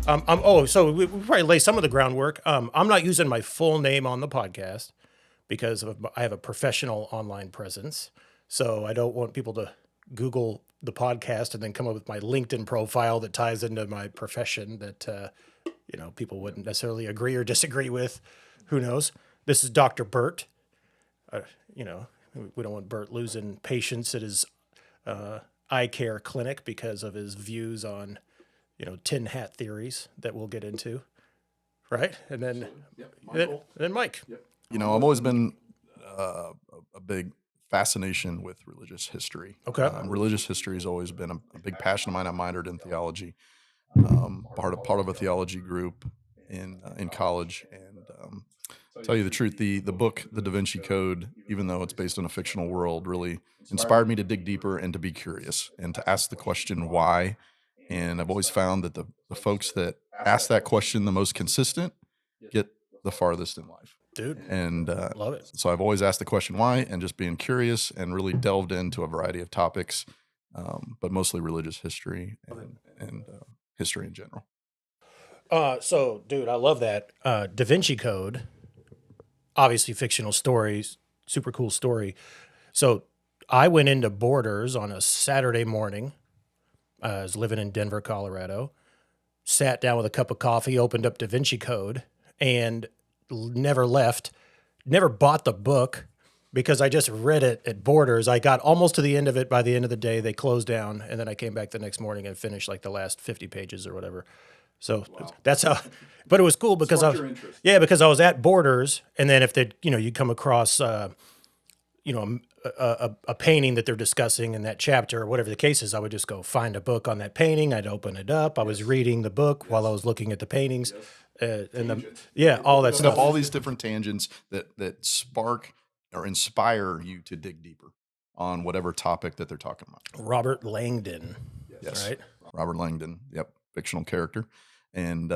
So we probably lay some of the groundwork. I'm not using my full name on the podcast because I have a professional online presence. So I don't want people to Google the podcast and then come up with my LinkedIn profile that ties into my profession that people wouldn't necessarily agree or disagree with. Who knows? This is Dr. Burt. You know, we don't want Burt losing patients at his eye care clinic because of his views on tin hat theories that we'll get into, right? And then, then Mike. Yep. I've always been a big fascination with religious history. Okay. Religious history has always been a big passion of mine. I minored in theology, part of a theology group in college, and tell you the truth, the book, The Da Vinci Code, even though it's based on a fictional world, really inspired me to dig deeper and to be curious and to ask the question why. And I've always found that the folks that ask that question the most consistent get the farthest in life. Dude. And love it. So I've always asked the question why, and just being curious and really delved into a variety of topics, but mostly religious history and history in general. So, dude, I love that. Da Vinci Code, obviously fictional stories, super cool story. So I went into Borders on a Saturday morning. I was living in Denver, Colorado, sat down with a cup of coffee, opened up Da Vinci Code, and never left, never bought the book because I just read it at Borders. I got almost to the end of it. By the end of the day, they closed down, and then I came back the next morning and finished like the last 50 pages or whatever. So that's how, but it was cool because because I was at Borders, and then if you come across, a painting that they're discussing in that chapter or whatever the case is, I would just go find a book on that painting. I'd open it up. I was reading the book while I was looking at the paintings, all that stuff. All these different tangents that spark or inspire you to dig deeper on whatever topic that they're talking about. Robert Langdon. Yes. Right. Robert Langdon. Yep. Fictional character. And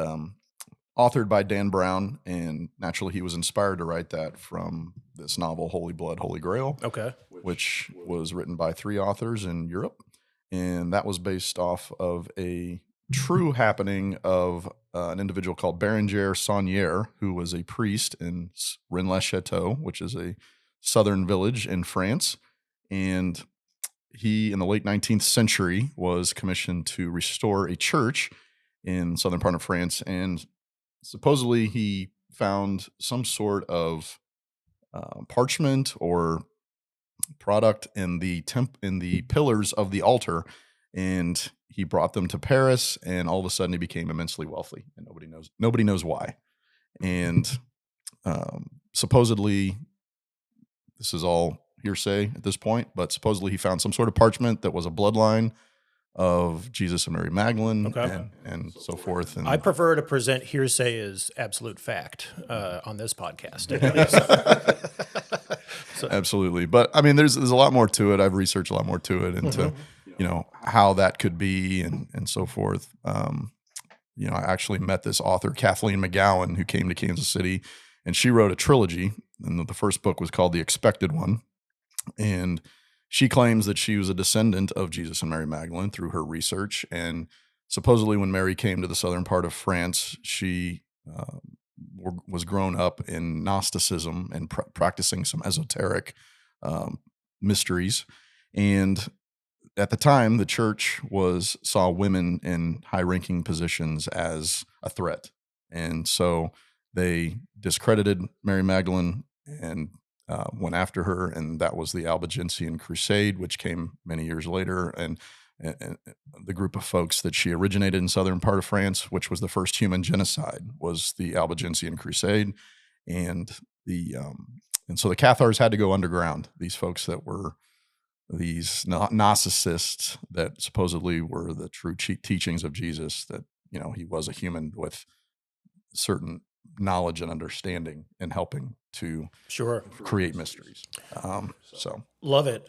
authored by Dan Brown, and naturally he was inspired to write that from this novel, Holy Blood, Holy Grail, which was written by 3 authors in Europe, and that was based off of a true happening of an individual called Berenger Saunier, who was a priest in Rennes-le-Chateau, which is a southern village in France, and he, in the late 19th century, was commissioned to restore a church in southern part of France, and supposedly he found some sort of parchment or product in the pillars of the altar, and he brought them to Paris, and all of a sudden he became immensely wealthy, and nobody knows why. And supposedly, this is all hearsay at this point, but supposedly he found some sort of parchment that was a bloodline of Jesus and Mary Magdalene, and so forth. And I prefer to present hearsay as absolute fact on this podcast. Absolutely. But I mean, there's a lot more to it. I've researched a lot more to it into, how that could be and so forth. I actually met this author, Kathleen McGowan, who came to Kansas City, and she wrote a trilogy, and the first book was called The Expected One. And she claims that she was a descendant of Jesus and Mary Magdalene through her research. And supposedly when Mary came to the southern part of France, she was grown up in Gnosticism and practicing some esoteric mysteries. And at the time, the church saw women in high-ranking positions as a threat. And so they discredited Mary Magdalene and went after her, and that was the Albigensian Crusade, which came many years later, and the group of folks that she originated in southern part of France, which was the first human genocide, was the Albigensian Crusade, and so the Cathars had to go underground. These folks that were these Gnosticists that supposedly were the true teachings of Jesus, that he was a human with certain knowledge and understanding and helping to create mysteries. So love it.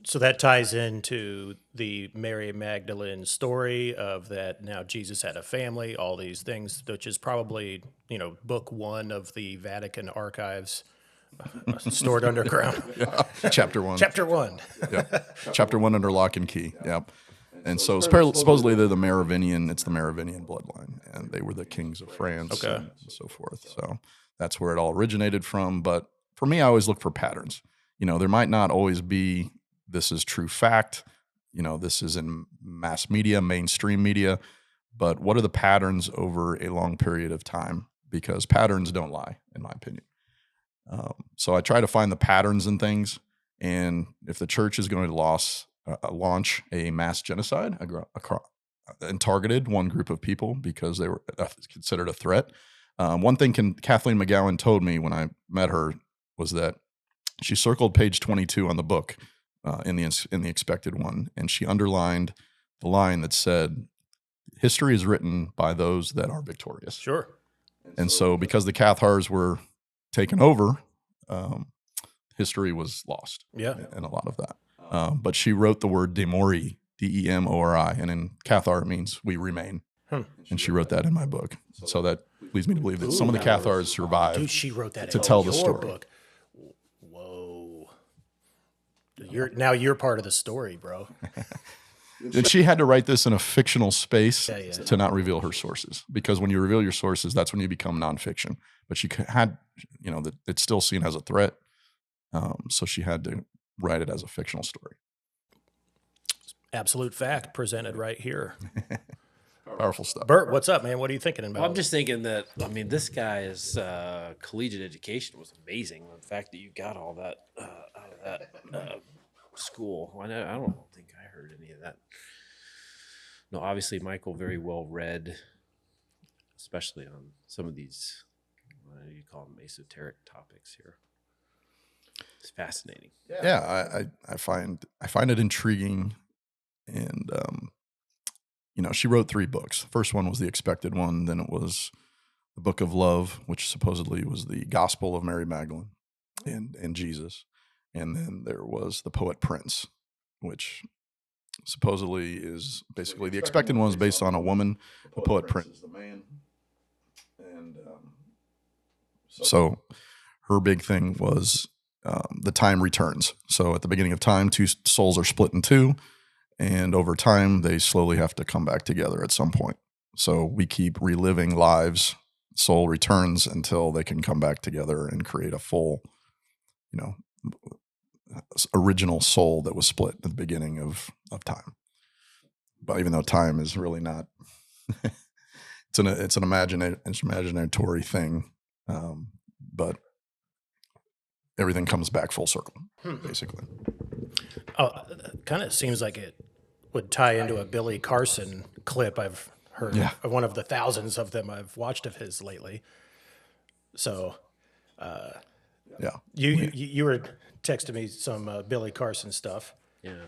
So that ties into the Mary Magdalene story of that. Now Jesus had a family, all these things, which is probably, book 1 of the Vatican archives stored underground. Yeah. Chapter 1. Chapter 1. Yeah. Chapter 1 under lock and key. Yep. And so supposedly they're the Merovingian. It's the Merovingian bloodline, and they were the kings of France and so forth. So that's where it all originated from. But for me, I always look for patterns. There might not always be this is true fact. This is in mass media, mainstream media. But what are the patterns over a long period of time? Because patterns don't lie, in my opinion. So I try to find the patterns in things. And if the church is going to launch a mass genocide and targeted one group of people because they were considered a threat, one thing Kathleen McGowan told me when I met her was that she circled page 22 on the book in the expected one, and she underlined the line that said, "History is written by those that are victorious." Sure. And so because the Cathars were taken over, history was lost. Yeah. In a lot of that. But she wrote the word Demori, Demori, and in Cathar it means we remain. And she wrote that in my book. So that leads me to believe that some of the Cathars survived. Dude, she wrote that to in tell your the story. book. Whoa. You're part of the story, bro. And she had to write this in a fictional space to not reveal her sources, because when you reveal your sources, that's when you become nonfiction. But she had, that it's still seen as a threat, so she had to write it as a fictional story. Absolute fact presented right here. Powerful stuff. Burt, what's up, man? What are you thinking about? Well, I'm just thinking that, this guy's collegiate education was amazing. The fact that you got all that out of that school. I don't think I heard any of that. No, obviously, Michael, very well read, especially on some of these, what do you call them, esoteric topics here. It's fascinating. Yeah, I find it intriguing, and she wrote 3 books. The first one was the expected one. Then it was the Book of Love, which supposedly was the Gospel of Mary Magdalene and Jesus. And then there was the Poet Prince, which supposedly is basically the expected one is based on a woman. The Poet Prince is the man. And so her big thing was the time returns. So at the beginning of time, 2 souls are split in 2. And over time, they slowly have to come back together at some point. So we keep reliving lives, soul returns until they can come back together and create a full, original soul that was split at the beginning of time. But even though time is really not, it's an imaginatory thing, but everything comes back full circle, basically. Oh, kind of seems like it would tie into a Billy Carson clip I've heard. Yeah. One of the thousands of them I've watched of his lately. So, Yeah. You were texting me some Billy Carson stuff. Yeah.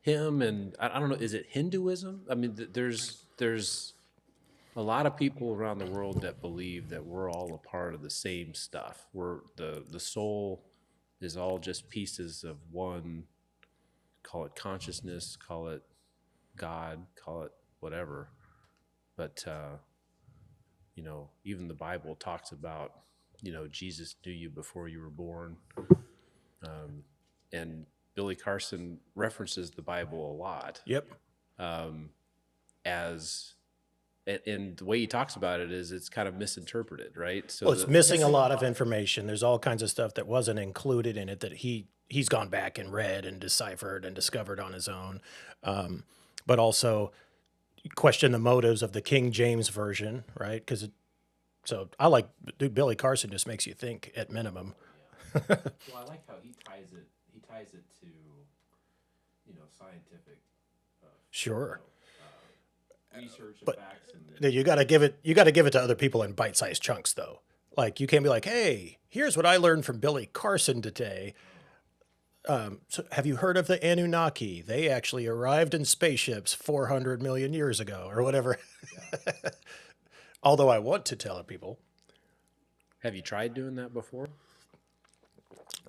Him and, I don't know, is it Hinduism? There's a lot of people around the world that believe that we're all a part of the same stuff. We're the soul is all just pieces of one, call it consciousness, call it God, call it whatever. But, even the Bible talks about, Jesus knew you before you were born. And Billy Carson references the Bible a lot. Yep. And the way he talks about it is it's kind of misinterpreted, right? So Well, it's missing a lot of information. There's all kinds of stuff that wasn't included in it that he's gone back and read and deciphered and discovered on his own. But also question the motives of the King James version, right? So I like, dude, Billy Carson just makes you think at minimum. Well, I like how he ties it to, scientific Sure. research and But facts. you got to give it to other people in bite-sized chunks, though. Like, you can't be like, hey, here's what I learned from Billy Carson today. So have you heard of the Anunnaki? They actually arrived in spaceships 400 million years ago or whatever. Although I want to tell people. Have you tried doing that before?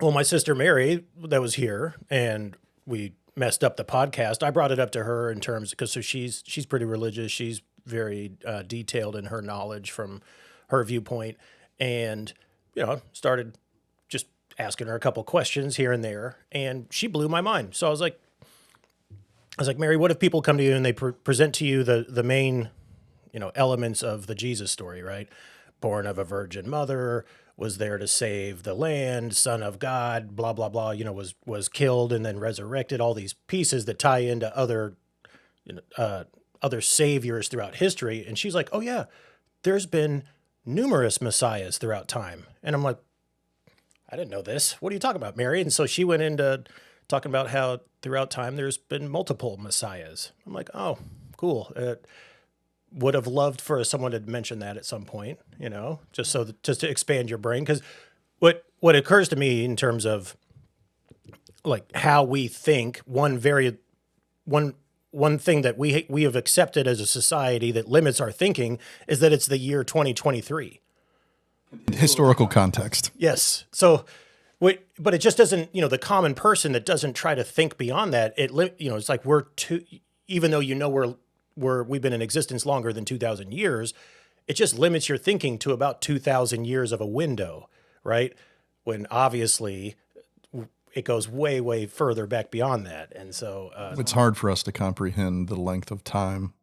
Well, my sister Mary that was here, and we messed up the podcast. I brought it up to her in terms, because she's pretty religious. She's very detailed in her knowledge from her viewpoint, and started just asking her a couple questions here and there, and she blew my mind. So I was like, I was like, Mary, what if people come to you and they present to you the main, elements of the Jesus story, right? Born of a virgin mother, was there to save the land, son of God, blah blah blah. Was killed and then resurrected. All these pieces that tie into other saviors throughout history. And she's like, oh yeah, there's been numerous messiahs throughout time. And I'm like, I didn't know this. What are you talking about, Mary? And so she went into talking about how throughout time there's been multiple messiahs. I'm like, oh, cool. Would have loved for someone to mention that at some point, just just to expand your brain. Because what occurs to me in terms of like how we think, one thing that we have accepted as a society that limits our thinking is that it's the year 2023. Historical context. Yes. So, but it just doesn't, the common person that doesn't try to think beyond that, it's like even though we've been in existence longer than 2,000 years, it just limits your thinking to about 2,000 years of a window, right? When obviously it goes way, way further back beyond that. And so it's hard for us to comprehend the length of time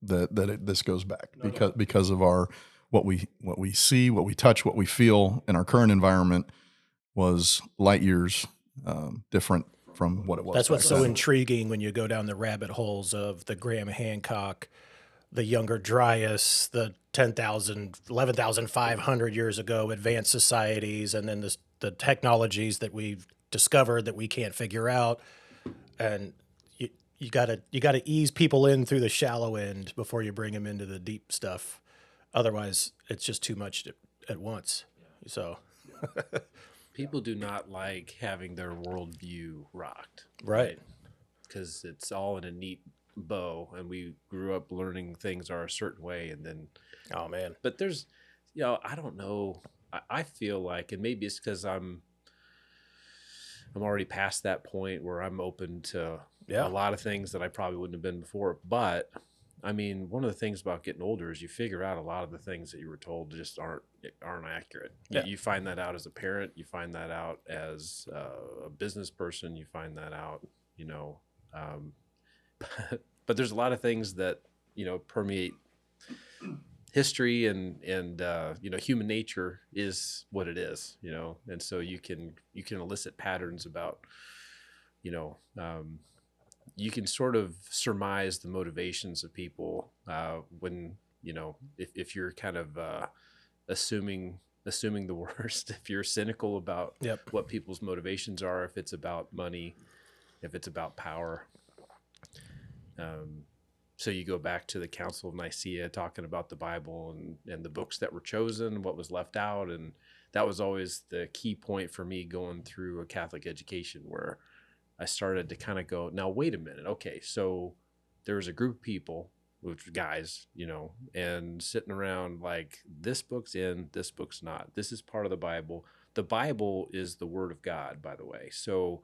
this goes back because of what we see, what we touch, what we feel in our current environment was light years different from what it was. That's what's so intriguing when you go down the rabbit holes of the Graham Hancock, the Younger Dryas, the 10,000, 11,500 years ago advanced societies, and then the technologies that we've discovered that we can't figure out. And you gotta ease people in through the shallow end before you bring them into the deep stuff. Otherwise, it's just too much at once. So people do not like having their worldview rocked. Right. Because it's all in a neat bow, and we grew up learning things are a certain way, and then oh man. But there's I don't know. I feel like, and maybe it's because I'm already past that point where I'm open to a lot of things that I probably wouldn't have been before. But I mean, one of the things about getting older is you figure out a lot of the things that you were told just aren't accurate. Yeah. You find that out as a parent. You find that out as a business person. You find that out, but there's a lot of things that, permeate history and human nature is what it is, and so you can elicit patterns about, you can sort of surmise the motivations of people when, if you're kind of assuming the worst, if you're cynical about what people's motivations are, if it's about money, if it's about power. So you go back to the Council of Nicaea talking about the Bible and the books that were chosen, what was left out. And that was always the key point for me going through a Catholic education, where I started to kind of go, now, wait a minute. Okay, so there was a group of people, which were guys, and sitting around like, this book's in, this book's not. This is part of the Bible. The Bible is the Word of God, by the way. So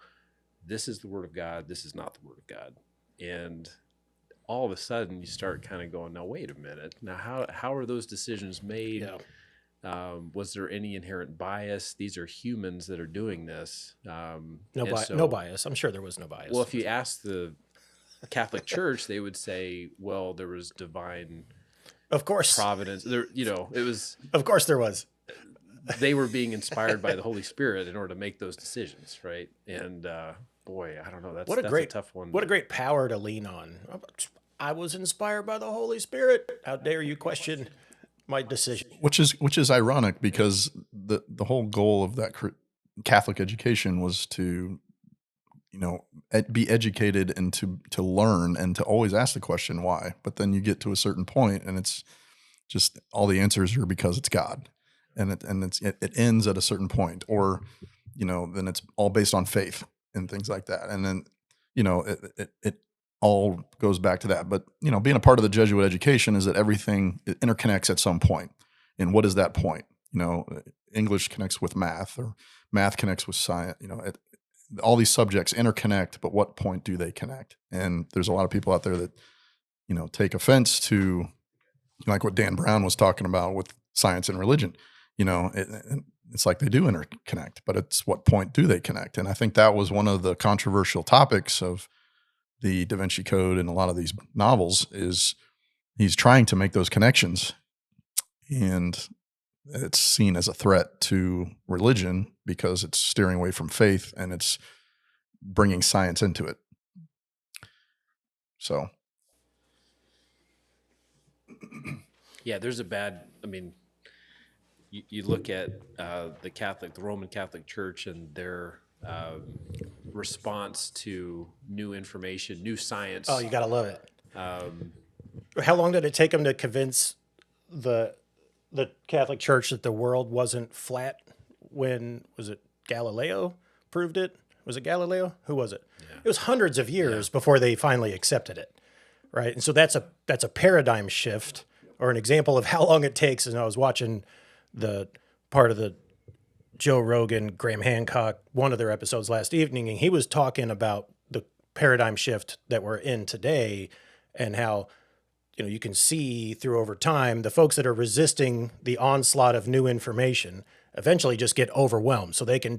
this is the Word of God. This is not the Word of God. And all of a sudden you start kind of going, now, wait a minute. Now, how are those decisions made? Yeah. Was there any inherent bias? These are humans that are doing this. No bias. I'm sure there was no bias. Well, if you ask the Catholic Church, they would say, well, there was divine, of course, providence. There, it was. Of course, there was. They were being inspired by the Holy Spirit in order to make those decisions, right? And boy, I don't know. That's a tough one. What a great power to lean on. I was inspired by the Holy Spirit. How dare you question my decision? Which is ironic, because the whole goal of that Catholic education was to, be educated and to learn and to always ask the question why. But then you get to a certain point and it's just all the answers are because it's God, and it ends at a certain point, or then it's all based on faith and things like that. And then, it all goes back to that. But, being a part of the Jesuit education is that everything interconnects at some point. And what is that point? English connects with math, or math connects with science. All these subjects interconnect, but what point do they connect? And there's a lot of people out there that, take offense to, like what Dan Brown was talking about with science and religion. It's like they do interconnect, but it's what point do they connect? And I think that was one of the controversial topics of the Da Vinci Code and a lot of these novels is he's trying to make those connections, and it's seen as a threat to religion because it's steering away from faith and it's bringing science into it. So, Yeah, there's a bad. I mean, you look at the Roman Catholic Church, and their response to new information, new science. Oh, you gotta love it. How long did it take them to convince the Catholic Church that the world wasn't flat? When was it Galileo proved it? Was it Galileo? Who was it? Yeah. It was hundreds of years before they finally accepted it, right? And so that's a paradigm shift, or an example of how long it takes. And I was watching the part of the Joe Rogan, Graham Hancock, one of their episodes last evening, and he was talking about the paradigm shift that we're in today, and how, you know, you can see through over time, the folks that are resisting the onslaught of new information eventually just get overwhelmed. So they can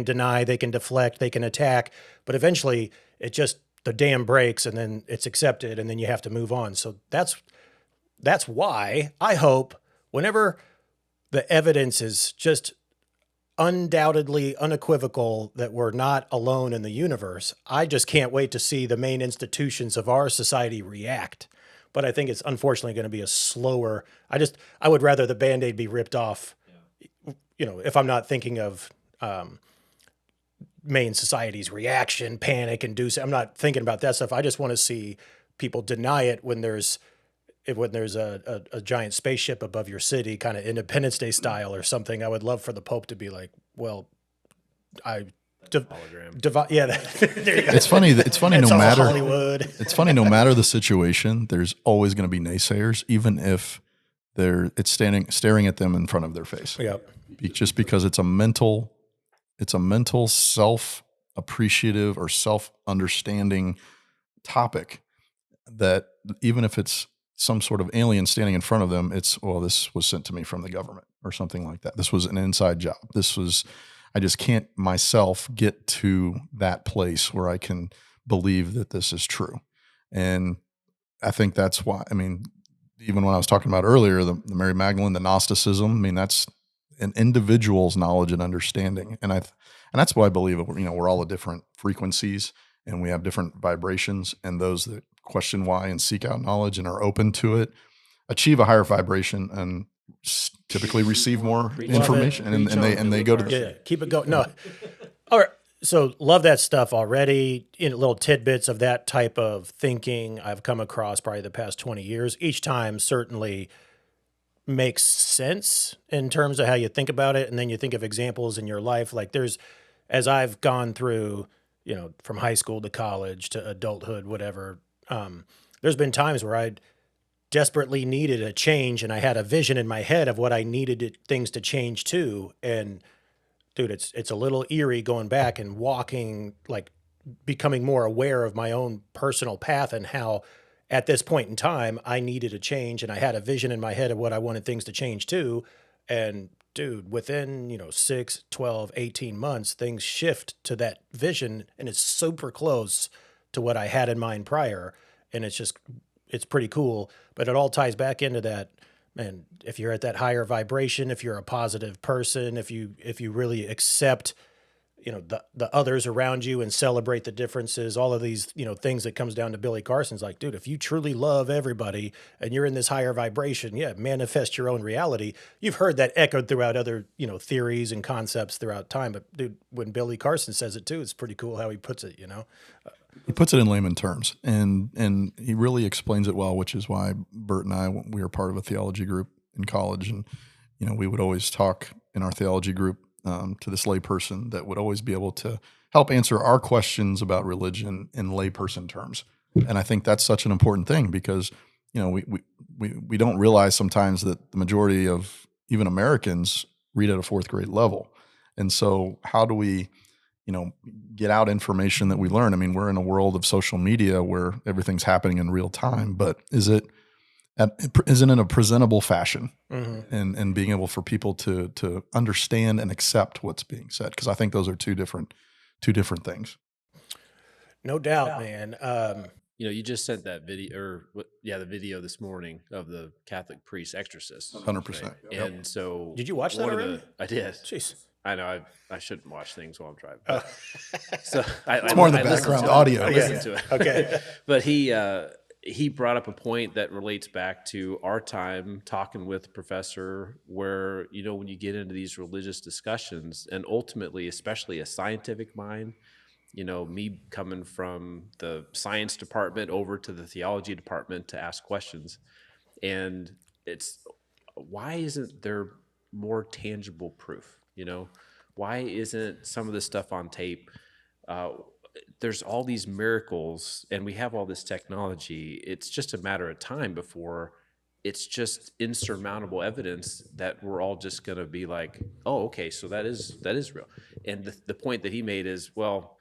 deny, they can deflect, they can attack, but eventually the dam breaks, and then it's accepted, and then you have to move on. So that's why I hope whenever the evidence is just undoubtedly unequivocal that we're not alone in the universe, I just can't wait to see the main institutions of our society react. But I think it's unfortunately going to be a slower. I would rather the Band-Aid be ripped off, you know, if I'm not thinking of main society's reaction, panic, I'm not thinking about that stuff. I just want to see people deny it when there's a giant spaceship above your city, kind of Independence Day style or something. I would love for the Pope to be like, well, hologram. Yeah, there you go. it's funny. It's funny. It's No all matter Hollywood. It's funny. No matter the situation, there's always going to be naysayers, even if it's staring at them in front of their face. Yep. Just because it's a mental self-appreciative or self-understanding topic, that even if it's some sort of alien standing in front of them, this was sent to me from the government or something like that. This was an inside job. I just can't myself get to that place where I can believe that this is true. And I think that's why, I mean, even when I was talking about earlier, the Mary Magdalene, the Gnosticism, I mean, that's an individual's knowledge and understanding. And that's why I believe, you know, we're all at different frequencies and we have different vibrations, and those that question why and seek out knowledge and are open to it achieve a higher vibration and typically receive more information, and they go to keep it going. No, all right. So love that stuff already. In little tidbits of that type of thinking I've come across probably the past 20 years. Each time certainly makes sense in terms of how you think about it, and then you think of examples in your life. Like as I've gone through, you know, from high school to college to adulthood, whatever. There's been times where I desperately needed a change, and I had a vision in my head of what I needed things to change to. And dude, it's a little eerie going back and walking, like becoming more aware of my own personal path and how at this point in time I needed a change, and I had a vision in my head of what I wanted things to change to. And dude, within, 6, 12, 18 months, things shift to that vision, and it's super close to what I had in mind prior. And it's pretty cool, but it all ties back into that, man. If you're at that higher vibration, if you're a positive person, if you really accept, the others around you and celebrate the differences, all of these, things that comes down to Billy Carson's like, dude, if you truly love everybody and you're in this higher vibration, manifest your own reality. You've heard that echoed throughout other, theories and concepts throughout time. But dude, when Billy Carson says it too, it's pretty cool how he puts it, He puts it in layman terms, and he really explains it well, which is why Burt and I, we were part of a theology group in college, and we would always talk in our theology group to this layperson that would always be able to help answer our questions about religion in layperson terms. And I think that's such an important thing because we don't realize sometimes that the majority of even Americans read at a fourth grade level, and so how do we get out information that we learn? I mean, we're in a world of social media where everything's happening in real time, but is it in a presentable fashion, Mm-hmm. and being able for people to understand and accept what's being said? Because I think those are two different things. No doubt, man. You know, you just sent that video, or the video this morning of the Catholic priest exorcist. 100%. Yep. And so, Did you watch that already? I did. Jeez. I know I shouldn't watch things while I'm driving. Oh. But, so it's more in the background audio. I listened to it. Okay. But he brought up a point that relates back to our time talking with the professor, where, you know, when you get into these religious discussions, and ultimately, especially a scientific mind, you know, me coming from the science department over to the theology department to ask questions, and it's, why isn't there more tangible proof? You know, why isn't some of this stuff on tape? There's all these miracles, and we have all this technology. It's just a matter of time before it's just insurmountable evidence that we're all just going to be like, oh, okay, so that is real. And the point that he made is, well,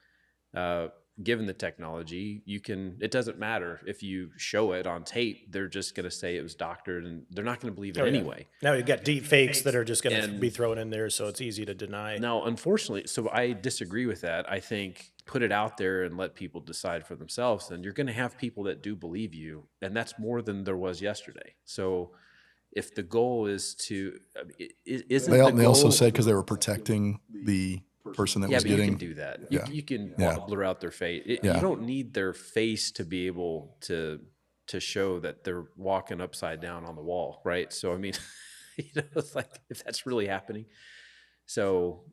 given the technology, it doesn't matter if you show it on tape. They're just going to say it was doctored, and they're not going to believe it anyway. Now you've got deep fakes that are just going to be thrown in there, so it's easy to deny. Now, unfortunately, so I disagree with that. I think put it out there and let people decide for themselves, and you're going to have people that do believe you, and that's more than there was yesterday. So if the goal is to, isn't They also said because they were protecting the person that was getting. You can do that. You can blur out their face. You don't need their face to be able to show that they're walking upside down on the wall, right? So I mean, you know, it's like, if that's really happening. So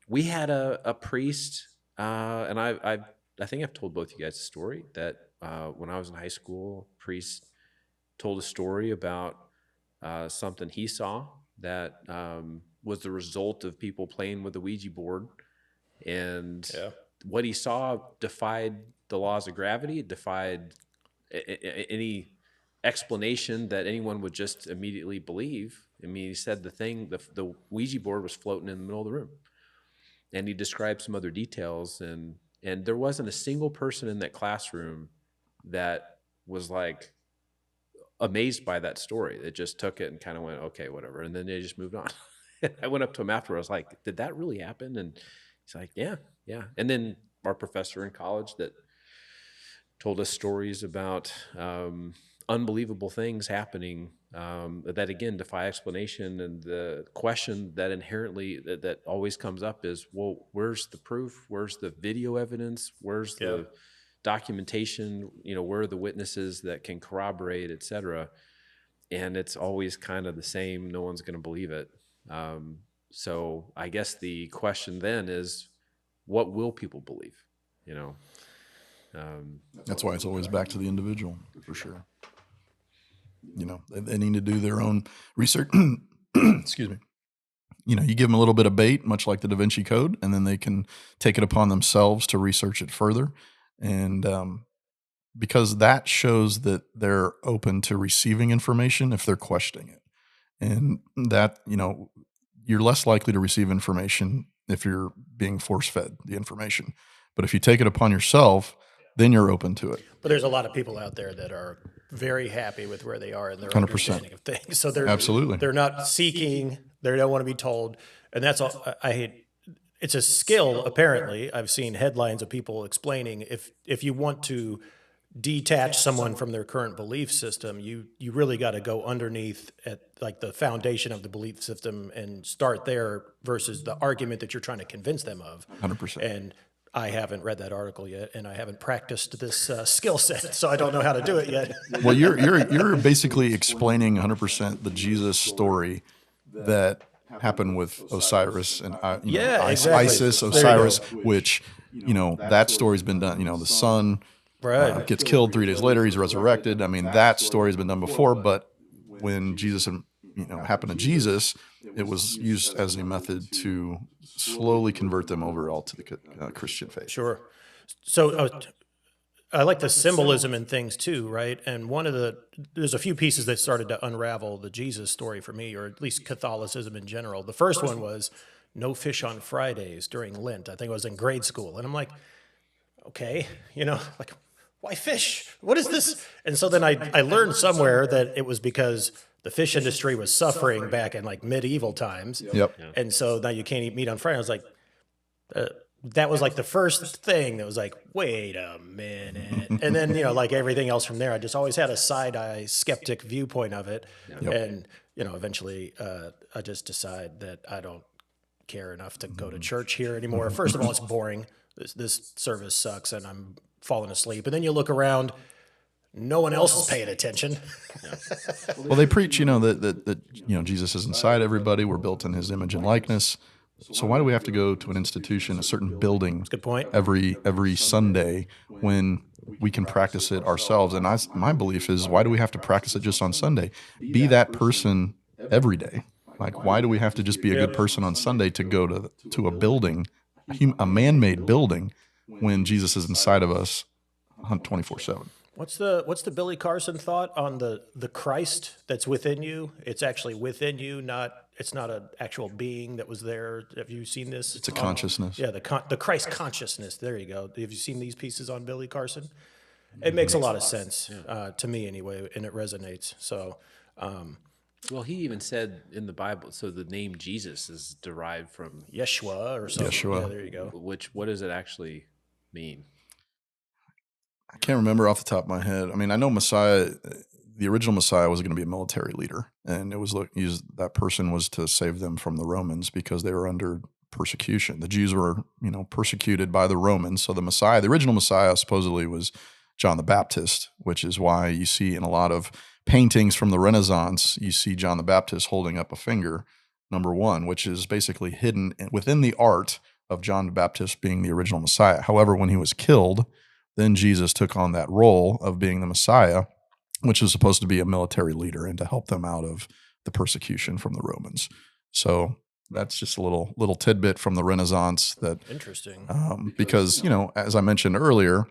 we had a priest, and I think I've told both you guys a story that when I was in high school, a priest told a story about something he saw that was the result of people playing with the Ouija board, and what he saw defied the laws of gravity. It defied any explanation that anyone would just immediately believe. I mean, he said the Ouija board was floating in the middle of the room, and he described some other details, and there wasn't a single person in that classroom that was like amazed by that story. They just took it and kind of went, okay, whatever, and then they just moved on. I went up to him after. I was like, did that really happen? And he's like, yeah. And then our professor in college that told us stories about unbelievable things happening that, again, defy explanation. And the question that inherently that always comes up is, well, where's the proof? Where's the video evidence? Where's the documentation? You know, where are the witnesses that can corroborate, et cetera? And it's always kind of the same. No one's going to believe it. So I guess the question then is, what will people believe? You know, that's why it's always back to the individual, for sure. You know, they need to do their own research. Excuse me. You know, you give them a little bit of bait, much like the Da Vinci Code, and then they can take it upon themselves to research it further. And because that shows that they're open to receiving information if they're questioning it. And that, you know, you're less likely to receive information if you're being force-fed the information. But if you take it upon yourself, then you're open to it. But there's a lot of people out there that are very happy with where they are in their 100%. understanding of things. So they're not seeking, they don't want to be told. And that's all I hate. It's a skill, apparently. I've seen headlines of people explaining if you want to detach someone from their current belief system, you really got to go underneath at like the foundation of the belief system and start there versus the argument that you're trying to convince them of. 100%. And I haven't read that article yet, and I haven't practiced this skill set, so I don't know how to do it yet. Well, you're basically explaining 100% the Jesus story that happened with Osiris and exactly. Isis, Osiris, which, you know, that story's been done. You know, the son gets killed 3 days later, he's resurrected. I mean, that story's been done before, but when Jesus, you know, happened to Jesus, it was used as a method to slowly convert them over all to the Christian faith. Sure. So I like the symbolism in things too, right? And there's a few pieces that started to unravel the Jesus story for me, or at least Catholicism in general. The first one was no fish on Fridays during Lent. I think I was in grade school. And I'm like, okay, you know, like, why fish? What is this? And so then I learned somewhere that it was because the fish industry was suffering back in like medieval times. Yep. And so now you can't eat meat on Friday. I was like, that was like the first thing that was like, wait a minute. And then, like everything else from there, I just always had a side eye skeptic viewpoint of it. And, eventually I just decide that I don't care enough to go to church here anymore. First of all, it's boring. This service sucks and I'm falling asleep. And then you look around, no one else is paying attention. Well, they preach, that Jesus is inside everybody. We're built in his image and likeness. So why do we have to go to an institution, a certain building, Good point. every Sunday when we can practice it ourselves? And my belief is, why do we have to practice it just on Sunday? Be that person every day. Like, why do we have to just be a good person on Sunday to go to a building, a man-made building, when Jesus is inside of us 24/7? What's the Billy Carson thought on the Christ that's within you? It's actually within you, it's not an actual being that was there. Have you seen this? It's a consciousness. Yeah, the Christ consciousness. There you go. Have you seen these pieces on Billy Carson? It makes a lot of sense to me anyway, and it resonates. So, Well, he even said in the Bible, so the name Jesus is derived from Yeshua or something. Yeshua. Yeah, there you go. what does it actually mean? I can't remember off the top of my head. I mean, I know Messiah, the original Messiah was going to be a military leader, and that person was to save them from the Romans because they were under persecution. The Jews were, persecuted by the Romans. So the original Messiah supposedly was John the Baptist, which is why you see in a lot of paintings from the Renaissance, you see John the Baptist holding up a finger, number one, which is basically hidden within the art of John the Baptist being the original Messiah. However, when he was killed, then Jesus took on that role of being the Messiah, which is supposed to be a military leader and to help them out of the persecution from the Romans. So that's just a little tidbit from the Renaissance that Interesting. because as I mentioned earlier,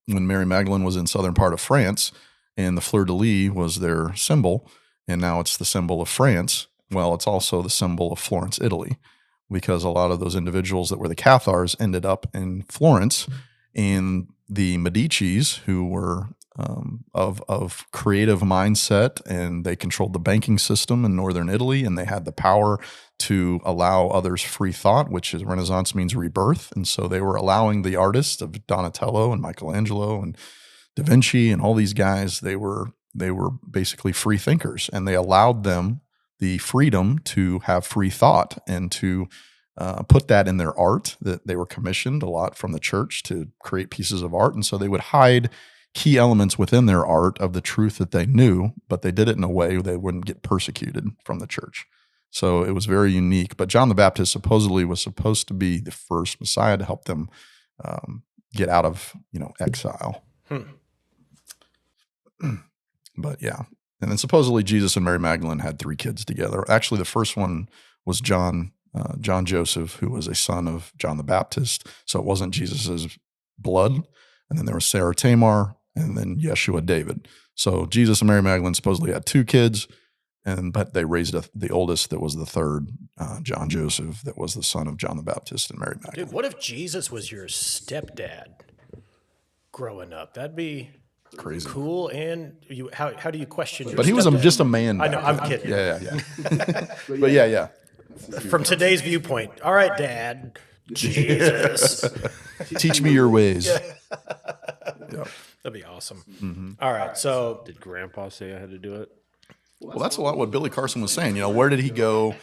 when Mary Magdalene was in southern part of France and the fleur de lis was their symbol, and now it's the symbol of France, well, it's also the symbol of Florence, Italy, because a lot of those individuals that were the Cathars ended up in Florence, and the Medicis, who were of creative mindset, and they controlled the banking system in northern Italy, and they had the power to allow others free thought, which is Renaissance means rebirth. And so they were allowing the artists of Donatello and Michelangelo and Da Vinci and all these guys, they were basically free thinkers, and they allowed them the freedom to have free thought and to put that in their art. That they were commissioned a lot from the church to create pieces of art. And so they would hide key elements within their art of the truth that they knew, but they did it in a way they wouldn't get persecuted from the church. So it was very unique. But John the Baptist supposedly was supposed to be the first Messiah to help them get out of exile. But yeah. And then supposedly Jesus and Mary Magdalene had 3 kids together. Actually, the first one was John Joseph, who was a son of John the Baptist. So it wasn't Jesus's blood. And then there was Sarah Tamar, and then Yeshua David. So Jesus and Mary Magdalene supposedly had 2 kids, but they raised the oldest that was the third, John Joseph, that was the son of John the Baptist and Mary Magdalene. Dude, what if Jesus was your stepdad growing up? That'd be Crazy. Cool. And how do you question your But he was stepdad? just a man. I know, I'm kidding. Yeah. But yeah. From today's viewpoint, all right, Dad, Jesus. Teach me your ways. Yeah. That'd be awesome. Mm-hmm. All right, so Did Grandpa say I had to do it? Well, that's a lot what Billy Carson was saying. Where did he go?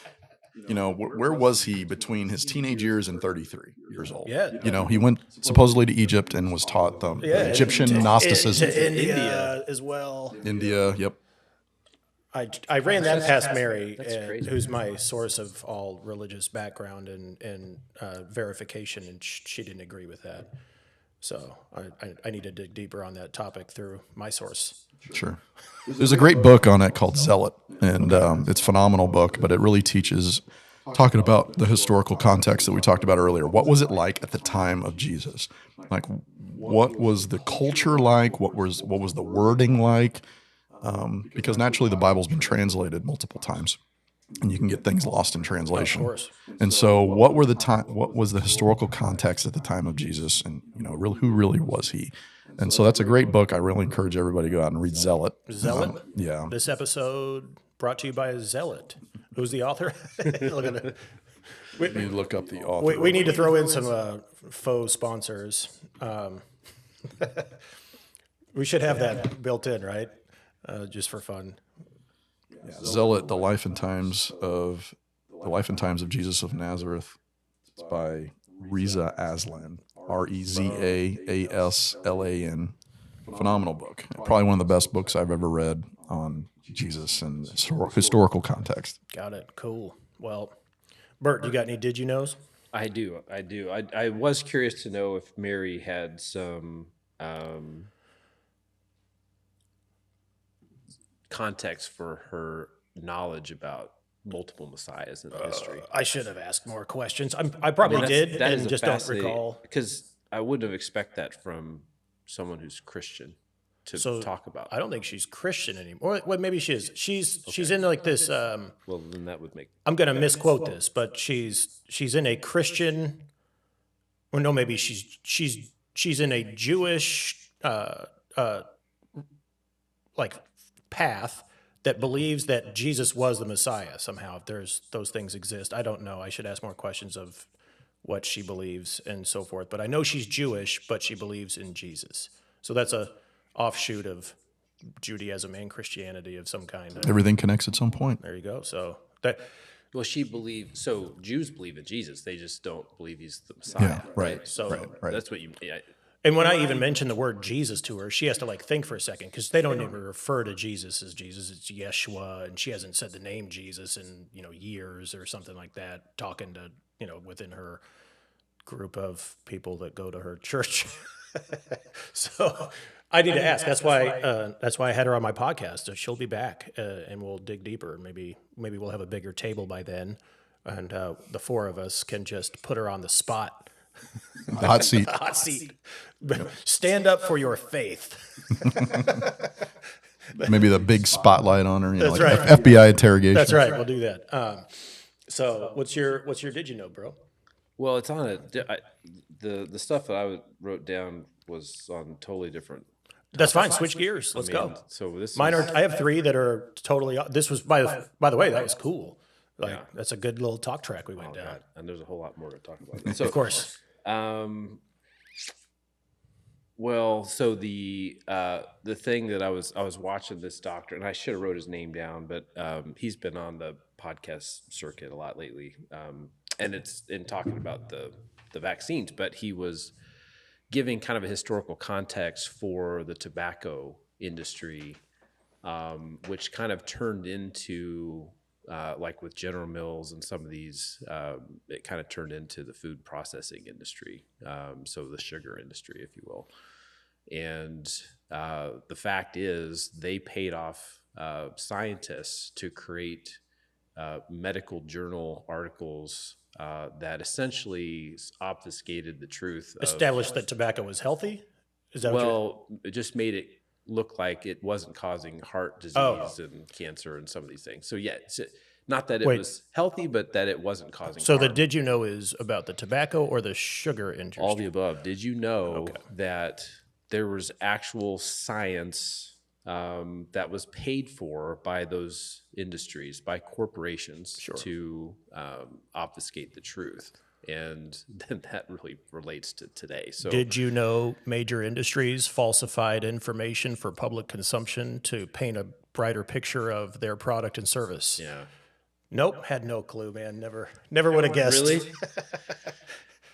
Where was he between his teenage years and 33 years old? Yeah. He went supposedly to Egypt and was taught the Egyptian Gnosticism. To India as well. India, yep. I ran that past Mary, That's crazy. who's my source of all religious background and verification, and she didn't agree with that. So I need to dig deeper on that topic through my source. Sure. There's a great book on it called Zealot, and it's a phenomenal book, but it really teaches, talking about the historical context that we talked about earlier. What was it like at the time of Jesus? Like, what was the culture like? What was the wording like? Because naturally the Bible's been translated multiple times, and you can get things lost in translation. Of course. And so what was the historical context at the time of Jesus, and who really was he? And so that's a great book. I really encourage everybody to go out and read Zealot. Zealot? Yeah. This episode brought to you by Zealot. Who's the author? Look at it. You look up the author. We need to throw in some faux sponsors. We should have that built in, right? Just for fun. Zealot: The Life and Times of Jesus of Nazareth. It's by Reza Aslan. Rezaaslan. Phenomenal book. Probably one of the best books I've ever read on Jesus and historical context. Got it. Cool. Well, Burt, you got any did you knows? I do. I was curious to know if Mary had some context for her knowledge about multiple messiahs in history. I should have asked more questions. I probably did, That and is a just don't fascinating- recall. Because I wouldn't have expected that from someone who's Christian to talk about. I don't think she's Christian anymore. Well, maybe she is. She's in like this. Well, then that would make. I'm going to misquote this, but she's in a Christian. Well, no, maybe she's in a Jewish like path that believes that Jesus was the Messiah somehow. If there's those things exist, I don't know. I should ask more questions of what she believes and so forth. But I know she's Jewish, but she believes in Jesus. So that's a offshoot of Judaism and Christianity of some kind. Everything connects at some point. There you go. So that. Well, so Jews believe in Jesus. They just don't believe he's the Messiah. Yeah, right. So Right. That's what you. Yeah, And when I even mention the word Jesus to her, she has to like think for a second because they don't even refer to Jesus as Jesus. It's Yeshua, and she hasn't said the name Jesus in years or something like that. Talking to within her group of people that go to her church. So I need to ask. That's why I had her on my podcast. So she'll be back, and we'll dig deeper. Maybe we'll have a bigger table by then, and the four of us can just put her on the spot. The hot seat. Hot seat. Stand up for your faith. Maybe the big spotlight on her. That's like right. FBI interrogation. That's right. We'll do that. So what's your did you know, bro? well, it's on the stuff that I wrote down was on totally different. That's fine. Switch gears. Let's go. So this Mine is, are. I have three that are totally. This was by the way. That was cool. Like that's a good little talk track we went down. God, and there's a whole lot more to talk about. So Of course. Well, so the thing that I was watching this doctor, and I should have wrote his name down, but he's been on the podcast circuit a lot lately, and it's in talking about the vaccines. But he was giving kind of a historical context for the tobacco industry, which kind of turned into like with General Mills and some of these, it kind of turned into the food processing industry, so the sugar industry, if you will. And the fact is, they paid off scientists to create medical journal articles that essentially obfuscated the truth. Established that tobacco was healthy. Is that what Well, it just made it look like it wasn't causing heart disease and cancer and some of these things. So yeah, not that it Wait. was healthy, but that it wasn't causing So the harm. did you know is about the tobacco or the sugar industry? All the above. Did you know that there was actual science that was paid for by those industries, by corporations, to obfuscate the truth? And then that really relates to today. So Did you know major industries falsified information for public consumption to paint a brighter picture of their product and service? yeah. Nope, had no clue, man. Never would have guessed. Really?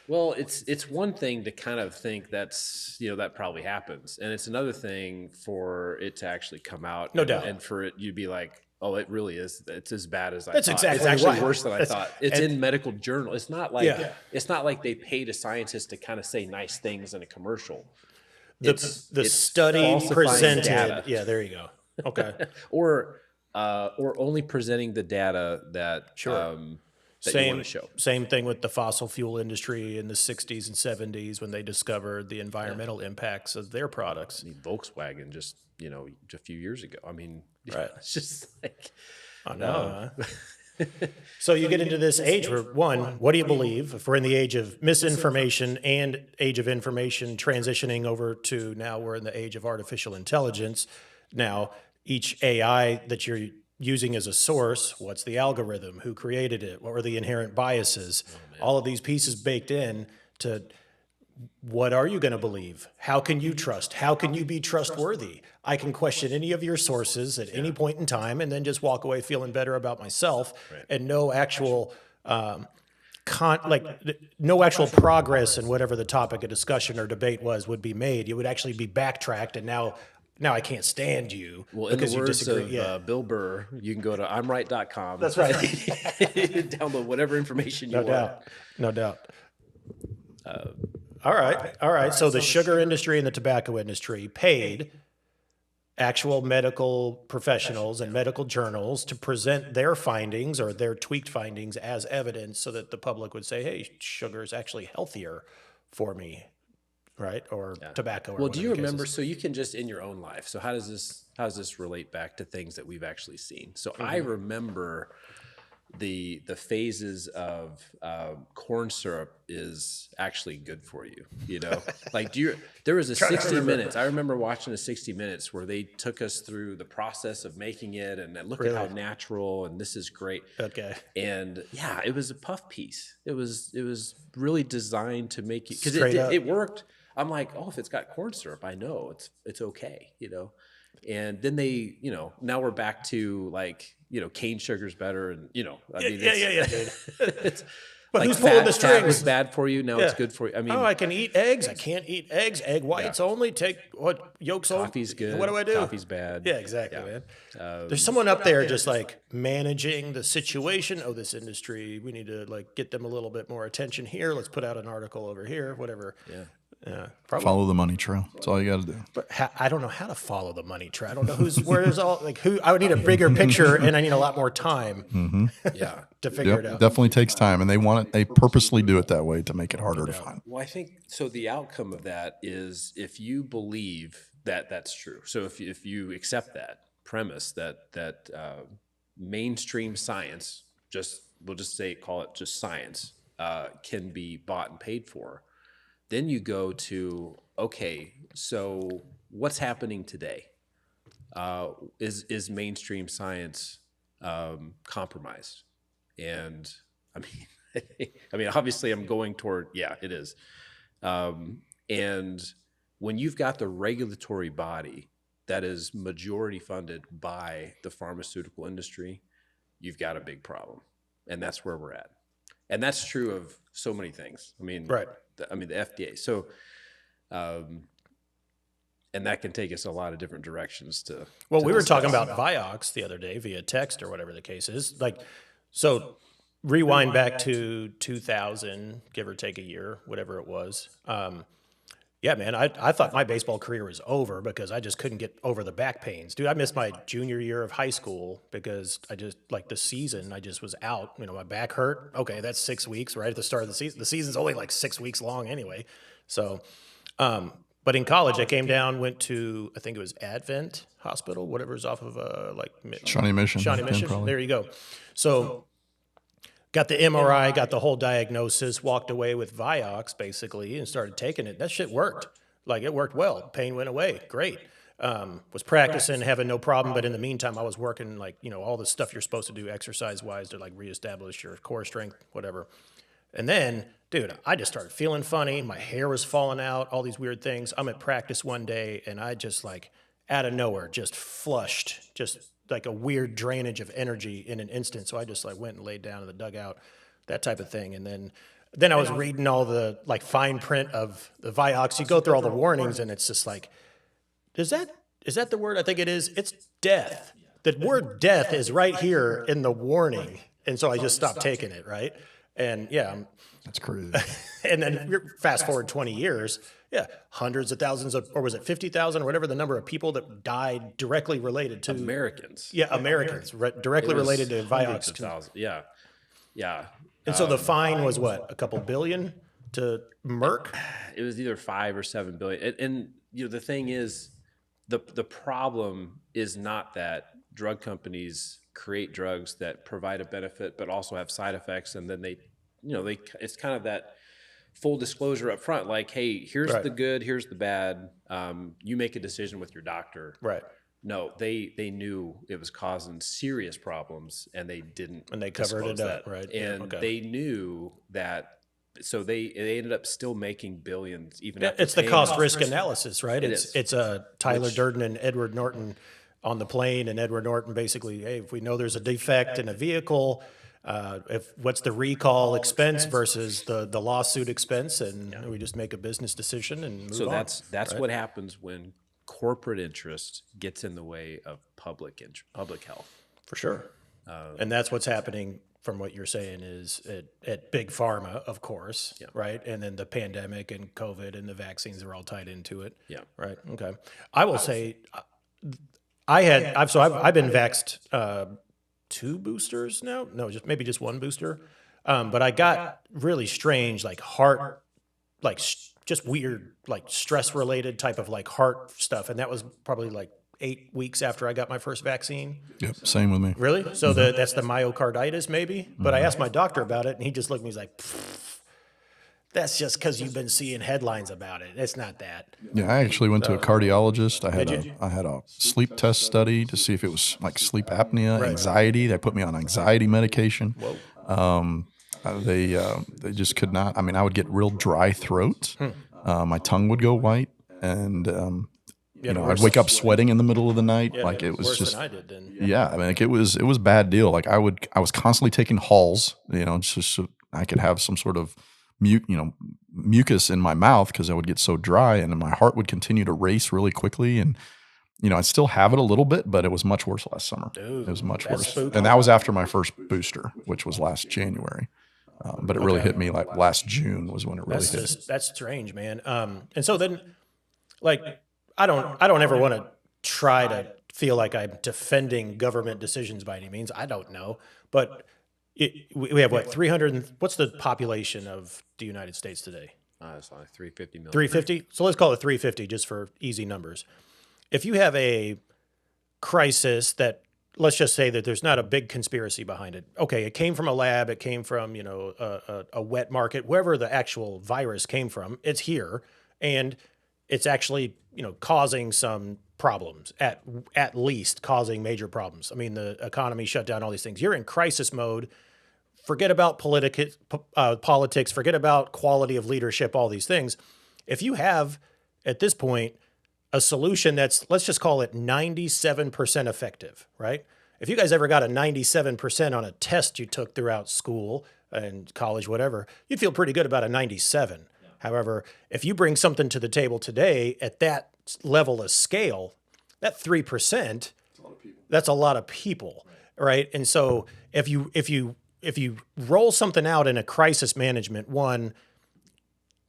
Well, it's one thing to kind of think that's, that probably happens. And it's another thing for it to actually come out. No and, doubt. And for it, you'd be like, oh, it really is. It's as bad as I That's thought. exactly It's actually right. worse than I That's- thought. It's and- in medical journal. It's not like Yeah. it's not like they paid a scientist to kind of say nice things in a commercial. The It's study falsifying presented. data. Yeah, there you go. Okay. Or only presenting the data that that you want to show. Same thing with the fossil fuel industry in the 60s and 70s when they discovered the environmental impacts of their products. I mean, Volkswagen just a few years ago. I mean, Right. it's just like I know. So you get into this age where, one, what do you believe? If we're in the age of misinformation and age of information transitioning over to now we're in the age of artificial intelligence. Now, each AI that you're using as a source, what's the algorithm, who created it, what were the inherent biases, all of these pieces baked in to what are you going to believe? How can you trust? How can you be trustworthy? I can question any of your sources at any point in time and then just walk away feeling better about myself and no actual no actual progress in whatever the topic of discussion or debate would be made. It would actually be backtracked, and now I can't stand you because you words disagree. of Bill Burr, you can go to imright.com. That's right. Download whatever information you want. No doubt. All right. So the sugar industry and the tobacco industry paid actual medical professionals and medical journals to present their findings or their tweaked findings as evidence so that the public would say, hey, sugar is actually healthier for me, right? Or tobacco. Or well, do you remember, so you can just in your own life, so how does this relate back to things that we've actually seen? So I remember the phases of corn syrup is actually good for you, you know? Like, there was a 60 Minutes. I remember watching a 60 Minutes where they took us through the process of making it and look at how natural and this is great. Okay. And yeah, it was a puff piece. It was really designed to make you, because it worked. I'm like, oh, if it's got corn syrup, I know it's okay, you know? And then they, you know, now we're back to like, you know, cane sugar's better, and you know, I mean, dude. it's but like who's pulling the fat strings? was bad for you. Now it's good for you. I mean, I can eat eggs. I can't eat eggs. Egg whites only. Take what yolks only. Coffee's good. What do I do? Coffee's bad. Yeah, exactly, man. There's someone up there just like managing the situation. Oh, this industry, we need to like get them a little bit more attention here. Let's put out an article over here, whatever. Yeah. Follow the money trail. That's all you got to do. But I don't know how to follow the money trail. I don't know where's all like who. I would need a bigger picture, and I need a lot more time. To figure it out. Definitely takes time, and they purposely do it that way to make it harder to find. Well, I think so. The outcome of that is if you believe that that's true. So if you accept that premise that mainstream science, we'll just call it just science, can be bought and paid for. Then you go to, okay, so what's happening today? Is mainstream science compromised? And I mean, obviously, I'm going toward it is. And when you've got the regulatory body that is majority funded by the pharmaceutical industry, you've got a big problem, and that's where we're at. And that's true of so many things. I mean, the FDA. So, and that can take us a lot of different directions to. Well, we were talking about Vioxx the other day via text or whatever the case is. Like, so rewind back to 2000, give or take a year, whatever it was. Yeah, man, I thought my baseball career was over because I just couldn't get over the back pains. Dude, I missed my junior year of high school because I just, like the season, I just was out. You know, my back hurt. Okay, that's 6 weeks right at the start of the season. The season's only like 6 weeks long anyway. So, but in college, I came down, went to, I think it was Advent Hospital, whatever's off of Shawnee Mission. There you go. So got the MRI, got the whole diagnosis, walked away with Vioxx basically and started taking it. That shit worked. Like it worked well. Pain went away. Great. Was practicing, having no problem. But in the meantime, I was working like, you know, all the stuff you're supposed to do exercise wise to like reestablish your core strength, whatever. And then, dude, I just started feeling funny. My hair was falling out, all these weird things. I'm at practice one day and I just like out of nowhere, just flushed, just like a weird drainage of energy in an instant. So I just like went and laid down in the dugout, that type of thing. And then I was reading all the like fine print of the Vioxx. You go through all the warnings and it's just like, is that the word? I think it is. It's death. The word death is right here in the warning. And so I just stopped taking it, right? And that's crazy. And then fast forward 20 years, hundreds of thousands of, or was it 50,000 or whatever the number of people that died directly related to Americans. Yeah, Americans directly related to Vioxx. Yeah. And so the fine was what, a couple billion to Merck? It was either 5 or 7 billion. And you know, the thing is, the problem is not that drug companies create drugs that provide a benefit but also have side effects, and then it's kind of that full disclosure up front, like, hey, here's the good, here's the bad. You make a decision with your doctor. Right. No, they knew it was causing serious problems, and they didn't. And they covered it disclose up, that. right? Yeah, And okay. they knew that. So they ended up still making billions, even Yeah, after it's the paying cost off. risk analysis, right? It It's is. it's Tyler Durden and Edward Norton on the plane, and Edward Norton basically, hey, if we know there's a defect in a vehicle, if what's the recall expense versus the lawsuit expense, and we just make a business decision and move So on. that's what happens when corporate interest gets in the way of public health. For sure. And that's what's happening from what you're saying is at Big Pharma, of course, right? And then the pandemic and COVID and the vaccines are all tied into it. Yeah. Right. Okay. I will say I've been vaxxed 2 boosters now. No, just 1 booster. But I got really strange, like heart, like just weird, like stress related type of like heart stuff. And that was probably like 8 weeks after I got my first vaccine. Yep, same with me. Really? So that's the myocarditis maybe? But I asked my doctor about it and he just looked at me, he's like, that's just because you've been seeing headlines about it. It's not that. Yeah, I actually went to a cardiologist. I had a sleep test study to see if it was like sleep apnea, anxiety. They put me on anxiety medication. They just could not. I mean, I would get real dry throat. My tongue would go white, and I'd wake up sweating in the middle of the night. Like it was worse just. than I did then. Yeah, I mean, like it was a bad deal. Like I was constantly taking Halls, just so I could have some sort of mucus in my mouth because I would get so dry, and my heart would continue to race really quickly. And I still have it a little bit, but it was much worse last summer. Dude, it was much worse, spooky. and that was after my first booster, which was last January. But it really hit me like last June was when it really hit. That's strange, man. And so then, like, I don't ever want to try to feel like I'm defending government decisions by any means. I don't know, but we have what 300. What's the population of the United States today? It's like 350 million. 350. So let's call it 350 just for easy numbers. If you have a crisis that, let's just say that there's not a big conspiracy behind it. Okay, it came from a lab, it came from a wet market, wherever the actual virus came from. It's here, and it's actually causing some problems, at least causing major problems. I mean, the economy shut down, all these things. You're in crisis mode. Forget about politics, forget about quality of leadership, all these things. If you have, at this point, a solution that's, let's just call it 97% effective, right? If you guys ever got a 97% on a test you took throughout school and college, whatever, you'd feel pretty good about a 97. Yeah. However, if you bring something to the table today at that level of scale, that 3%, that's a lot of people, right? And so if you roll something out in a crisis management, one,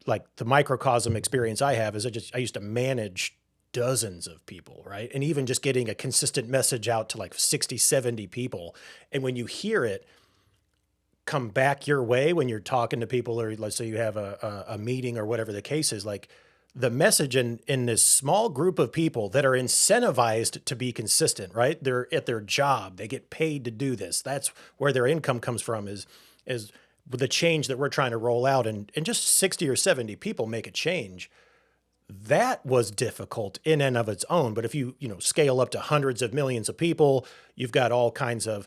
like the microcosm experience I have is I used to manage dozens of people, right? And even just getting a consistent message out to like 60, 70 people. And when you hear it come back your way, when you're talking to people, or let's say you have a meeting or whatever the case is, like the message in this small group of people that are incentivized to be consistent, right? They're at their job. They get paid to do this. That's where their income comes from is the change that we're trying to roll out. And just 60 or 70 people make a change. That was difficult in and of its own. But if you scale up to hundreds of millions of people, you've got all kinds of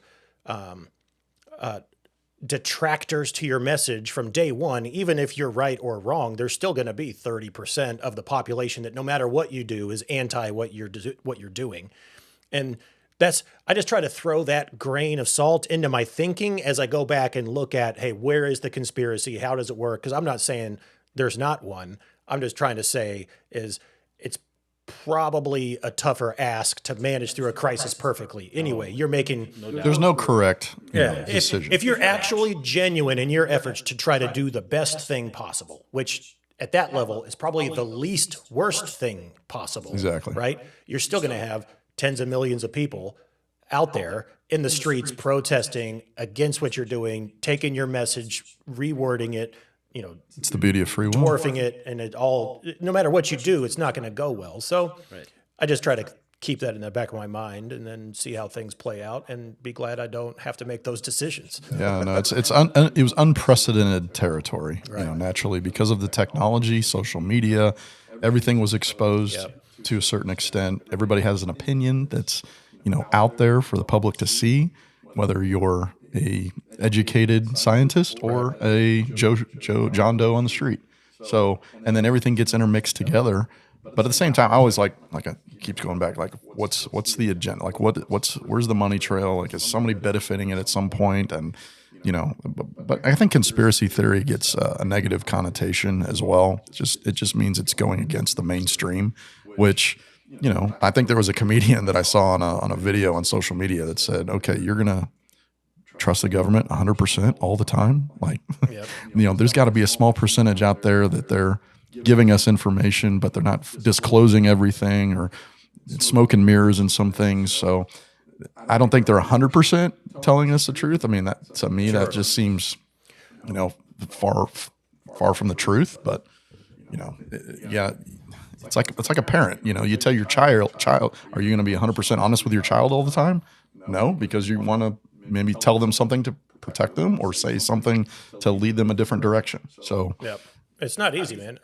detractors to your message from day one. Even if you're right or wrong, there's still going to be 30% of the population that no matter what you do is anti what you're doing. And I just try to throw that grain of salt into my thinking as I go back and look at, hey, where is the conspiracy? How does it work? Because I'm not saying there's not one. I'm just trying to say it's probably a tougher ask to manage through a crisis perfectly. Anyway, you're making... There's no correct decision. If you're actually genuine in your efforts to try to do the best thing possible, which at that level is probably the least worst thing possible. Exactly. Right? You're still going to have tens of millions of people out there in the streets protesting against what you're doing, taking your message, rewording it, it's the beauty of free will. Dwarfing it, and no matter what you do, it's not going to go well. So I just try to keep that in the back of my mind and then see how things play out and be glad I don't have to make those decisions. Yeah, no, it was unprecedented territory, Right. naturally because of the technology, social media, everything was exposed. Yep. to a certain extent. Everybody has an opinion that's, out there for the public to see, whether you're a educated scientist or a John Doe on the street. So, and then everything gets intermixed together. But at the same time, I always like I keep going back, like what's the agenda? Like where's the money trail? Like is somebody benefiting it at some point? And but I think conspiracy theory gets a negative connotation as well. It just means it's going against the mainstream, which I think there was a comedian that I saw on a video on social media that said, okay, you're gonna trust the government 100% all the time. Like, Yep. There's got to be a small percentage out there that they're giving us information, but they're not disclosing everything, or it's smoke and mirrors in some things. So I don't think they're 100% telling us the truth. I mean, that to me, that just seems, far from the truth, but yeah, it's like a parent, you tell your child, are you going to be 100% honest with your child all the time? No, because you want to maybe tell them something to protect them or say something to lead them a different direction. So Yep. It's not easy, man.